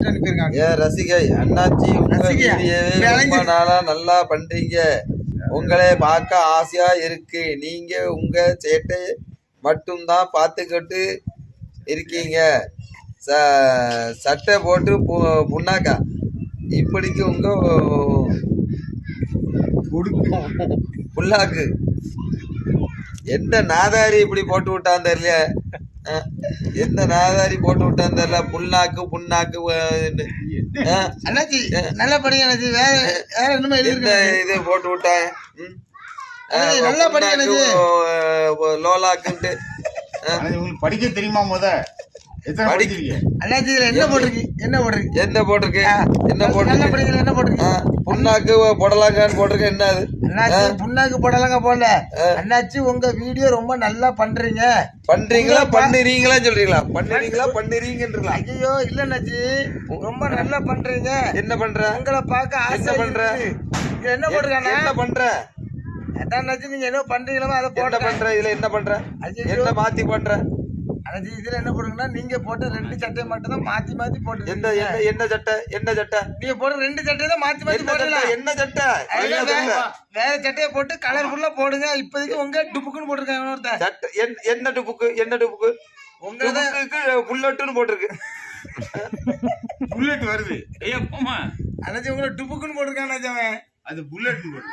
ரசிகை அண்ணாச்சி, உங்க வீடியோவே ரொம்ப நாளா நல்லா பண்றீங்க. உங்களை பார்க்க ஆசையா இருக்கு. நீங்க உங்க சேட்டை மட்டும்தான் பார்த்துக்கிட்டு இருக்கீங்க. சட்டை போட்டு புண்ணாக்கா இப்படிக்கு உங்க புல்லாக்கு எந்த நாதாரி இப்படி போட்டு விட்டான் தெரியல. எந்த நாதாரி போட்டு விட்டான் தெரியல. புண்ணாக்கு அண்ணாச்சி நல்லா படிங்க அண்ணாச்சி. வேற வேற என்னமா இது போட்டு விட்டேன். நல்லா படிங்க அண்ணாச்சி. லோலாக்குன்ட்டு உங்களுக்கு படிக்க தெரியுமா? அண்ணாச்சி இதுல என்ன போட்டிருக்கு? என்ன போட்டிருக்கு? புண்ணாக்கு போடலாங்கன்னு போட்டிருக்கு. என்ன அது அண்ணாச்சி? புண்ணாக்கு போடலாங்க போடல அண்ணாச்சி. உங்க வீடியோ ரொம்ப நல்லா பண்றீங்க. பண்ணுறீங்களா சொல்றீங்களா? பண்ணுறீங்கன்றீங்களா? ஐயோ இல்ல அண்ணாச்சி, ரொம்ப நல்லா பண்றீங்க. என்ன பண்ற? உங்களை பார்க்க ஆசை பண்ற. என்ன போட்டிருக்காங்க? என்ன பண்ற? அதான் அண்ணாச்சி நீங்க என்ன பண்றீங்களோ அதை போட்ட பண்ற. இதுல என்ன பண்ற? என்ன மாத்தி பண்ற? அண்ணாச்சி இதுல என்ன போடுங்கன்னா, நீங்க போட்ட 2 சட்டையை மட்டும் தான் மாத்தி போட்டு. என்ன சட்டை? நீங்க போடுற 2 சட்டையை தான் மாத்தி போடல. என்ன சட்டை? வேற சட்டையை போட்டு கலர்ஃபுல்லா போடுங்க. இப்போதைக்கு உங்க டுப்புக்குன்னு போட்டிருக்காங்க ஒருத்தர். என்ன டுப்புக்கு? உங்க புல்லட்டுன்னு போட்டிருக்கு. புல்லட் வருது. அண்ணாச்சி உங்களை டுப்புக்குன்னு போட்டிருக்கான். அது புல்லட் போட்டு